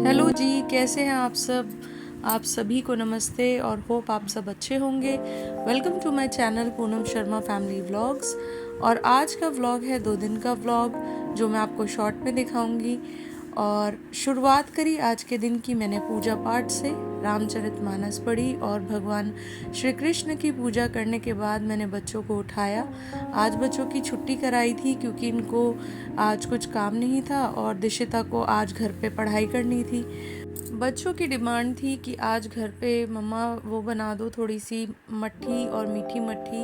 Hello जी, कैसे हैं आप सब। आप सभी को नमस्ते और होप आप सब अच्छे होंगे। Welcome to my channel Poonam Sharma family vlogs. और आज का व्लॉग है 2 दिन का व्लॉग जो मैं आपको शॉर्ट में दिखाऊंगी। और शुरुआत करी आज के दिन की मैंने पूजा पाठ से, रामचरितमानस पढ़ी और भगवान श्री कृष्ण की पूजा करने के बाद मैंने बच्चों को उठाया। आज बच्चों की छुट्टी कराई थी क्योंकि इनको आज कुछ काम नहीं था और दिशिता को आज घर पे पढ़ाई करनी थी। बच्चों की डिमांड थी कि आज घर पे मम्मा वो बना दो थोड़ी सी मट्ठी और मीठी मट्ठी।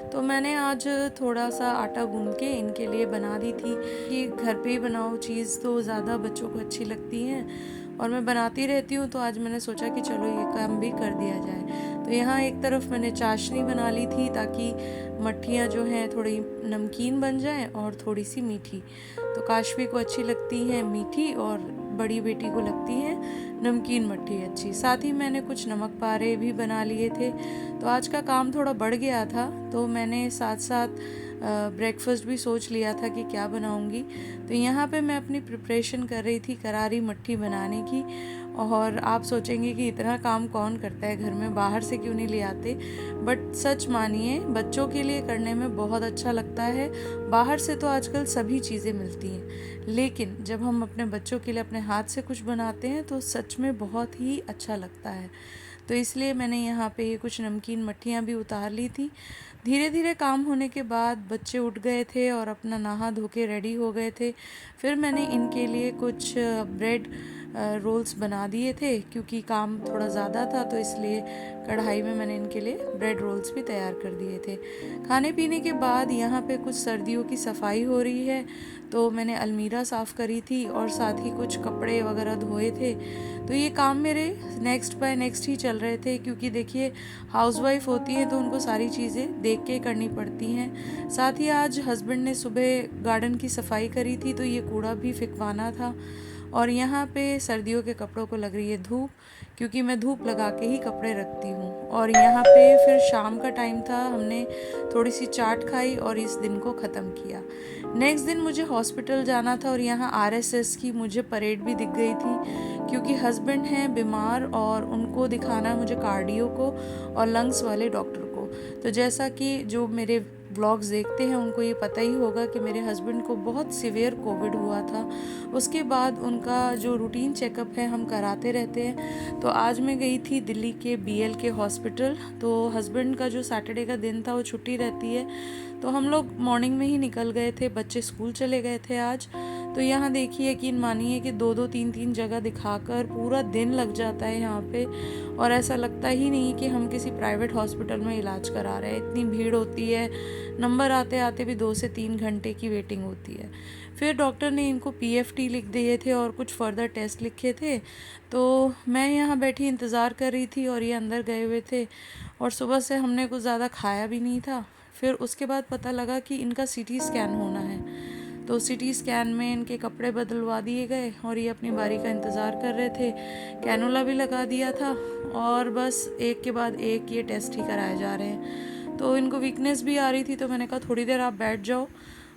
तो मैंने आज थोड़ा सा आटा गूंद के इनके लिए बना दी थी कि घर पे ही बनाओ चीज़ तो ज़्यादा बच्चों को अच्छी लगती है और मैं बनाती रहती हूँ। तो आज मैंने सोचा कि चलो ये काम भी कर दिया जाए। तो यहाँ एक तरफ मैंने चाशनी बना ली थी ताकि मट्ठियाँ जो हैं थोड़ी नमकीन बन जाएं और थोड़ी सी मीठी। तो काशवी को अच्छी लगती हैं मीठी और बड़ी बेटी को लगती है नमकीन मट्ठी अच्छी। साथ ही मैंने कुछ नमक पारे भी बना लिए थे। तो आज का काम थोड़ा बढ़ गया था तो मैंने साथ साथ ब्रेकफास्ट भी सोच लिया था कि क्या बनाऊंगी। तो यहाँ पे मैं अपनी प्रिपरेशन कर रही थी करारी मट्ठी बनाने की। और आप सोचेंगे कि इतना काम कौन करता है घर में, बाहर से क्यों नहीं ले आते। बट सच मानिए बच्चों के लिए करने में बहुत अच्छा लगता है। बाहर से तो आजकल सभी चीज़ें मिलती हैं, लेकिन जब हम अपने बच्चों के लिए अपने हाथ से कुछ बनाते हैं तो सच में बहुत ही अच्छा लगता है। तो इसलिए मैंने यहाँ पे ये कुछ नमकीन मट्ठियाँ भी उतार ली थी। धीरे धीरे काम होने के बाद बच्चे उठ गए थे और अपना नहा धो के रेडी हो गए थे। फिर मैंने इनके लिए कुछ ब्रेड रोल्स बना दिए थे क्योंकि काम थोड़ा ज़्यादा था, तो इसलिए कढ़ाई में मैंने इनके लिए ब्रेड रोल्स भी तैयार कर दिए थे। खाने पीने के बाद यहाँ पे कुछ सर्दियों की सफाई हो रही है। तो मैंने अलमीरा साफ़ करी थी और साथ ही कुछ कपड़े वगैरह धोए थे। तो ये काम मेरे नेक्स्ट बाय नेक्स्ट ही चल रहे थे क्योंकि देखिए हाउसवाइफ होती हैं तो उनको सारी चीज़ें देख के करनी पड़ती हैं। साथ ही आज हस्बैंड ने सुबह गार्डन की सफाई करी थी तो ये कूड़ा भी फेंकवाना था। और यहाँ पे सर्दियों के कपड़ों को लग रही है धूप क्योंकि मैं धूप लगा के ही कपड़े रखती हूँ। और यहाँ पे फिर शाम का टाइम था, हमने थोड़ी सी चाट खाई और इस दिन को ख़त्म किया। नेक्स्ट दिन मुझे हॉस्पिटल जाना था और यहाँ आरएसएस की मुझे परेड भी दिख गई थी क्योंकि हस्बैंड हैं बीमार और उनको दिखाना है मुझे कार्डियो को और लंग्स वाले डॉक्टर को। तो जैसा कि जो मेरे ब्लॉग्स देखते हैं उनको ये पता ही होगा कि मेरे हस्बैंड को बहुत सीवियर कोविड हुआ था। उसके बाद उनका जो रूटीन चेकअप है हम कराते रहते हैं। तो आज मैं गई थी दिल्ली के बीएल के हॉस्पिटल। तो हस्बैंड का जो सैटरडे का दिन था वो छुट्टी रहती है, तो हम लोग मॉर्निंग में ही निकल गए थे, बच्चे स्कूल चले गए थे आज। तो यहाँ देखिए यकीन मानिए कि 2-2 3-3 जगह दिखाकर पूरा दिन लग जाता है यहाँ पे। और ऐसा लगता ही नहीं कि हम किसी प्राइवेट हॉस्पिटल में इलाज करा रहे हैं। इतनी भीड़ होती है, नंबर आते आते भी 2 से 3 घंटे की वेटिंग होती है। फिर डॉक्टर ने इनको पीएफटी लिख दिए थे और कुछ फर्दर टेस्ट लिखे थे। तो मैं यहाँ बैठी इंतज़ार कर रही थी और ये अंदर गए हुए थे और सुबह से हमने कुछ ज़्यादा खाया भी नहीं था। फिर उसके बाद पता लगा कि इनका सीटी स्कैन होना है। तो सीटी स्कैन में इनके कपड़े बदलवा दिए गए और ये अपनी बारी का इंतज़ार कर रहे थे। कैनुला भी लगा दिया था और बस एक के बाद एक ये टेस्ट ही कराए जा रहे हैं। तो इनको वीकनेस भी आ रही थी तो मैंने कहा थोड़ी देर आप बैठ जाओ।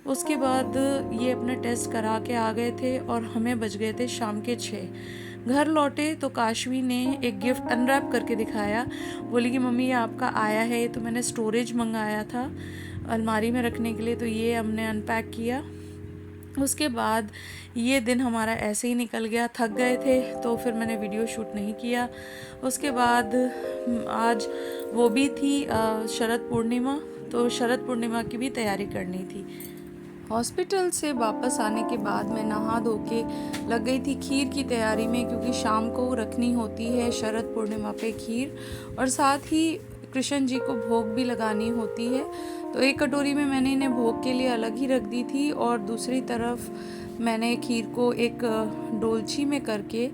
उसके बाद ये अपना टेस्ट करा के आ गए थे और हमें बज गए थे शाम के 6। घर लौटे तो काशवी ने एक गिफ्ट अनरैप करके दिखाया। बोली कि मम्मी ये आपका आया है। तो मैंने स्टोरेज मंगाया था अलमारी में रखने के लिए, तो ये हमने अनपैक किया। उसके बाद ये दिन हमारा ऐसे ही निकल गया, थक गए थे तो फिर मैंने वीडियो शूट नहीं किया। उसके बाद आज वो भी थी शरद पूर्णिमा, तो शरद पूर्णिमा की भी तैयारी करनी थी। हॉस्पिटल से वापस आने के बाद मैं नहा धो के लग गई थी खीर की तैयारी में क्योंकि शाम को रखनी होती है शरद पूर्णिमा पे खीर और साथ ही कृष्ण जी को भोग भी लगानी होती है। तो एक कटोरी में मैंने इन्हें भोग के लिए अलग ही रख दी थी और दूसरी तरफ मैंने खीर को एक डोलची में करके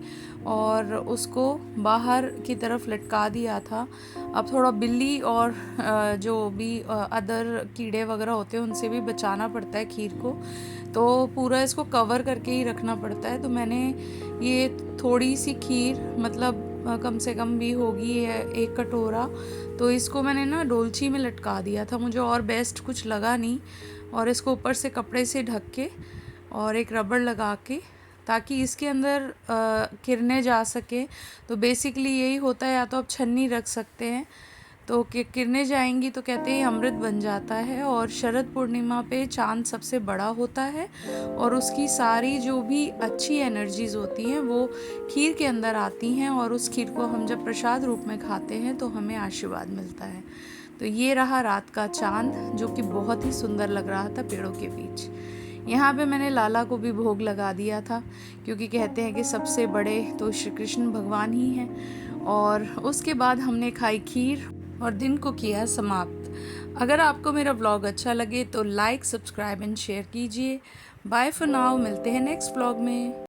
और उसको बाहर की तरफ लटका दिया था। अब थोड़ा बिल्ली और जो भी अदर कीड़े वगैरह होते हैं उनसे भी बचाना पड़ता है खीर को, तो पूरा इसको कवर करके ही रखना पड़ता है। तो मैंने ये थोड़ी सी खीर मतलब कम से कम भी होगी है 1 कटोरा, तो इसको मैंने ना डोलची में लटका दिया था। मुझे और बेस्ट कुछ लगा नहीं और इसको ऊपर से कपड़े से ढक के और एक रबड़ लगा के ताकि इसके अंदर किरणें जा सके। तो बेसिकली यही होता है, या तो आप छन्नी रख सकते हैं तो किरणें जाएंगी तो कहते हैं अमृत बन जाता है। और शरद पूर्णिमा पे चांद सबसे बड़ा होता है और उसकी सारी जो भी अच्छी एनर्जीज होती हैं वो खीर के अंदर आती हैं, और उस खीर को हम जब प्रसाद रूप में खाते हैं तो हमें आशीर्वाद मिलता है। तो ये रहा रात का चांद, जो कि बहुत ही सुंदर लग रहा था पेड़ों के बीच। यहाँ पे मैंने लाला को भी भोग लगा दिया था, क्योंकि कहते हैं कि सबसे बड़े तो श्री कृष्ण भगवान ही हैं। और उसके बाद हमने खाई खीर और दिन को किया समाप्त। अगर आपको मेरा व्लॉग अच्छा लगे तो लाइक, सब्सक्राइब एंड शेयर कीजिए। बाय फॉर नाउ, मिलते हैं नेक्स्ट व्लॉग में।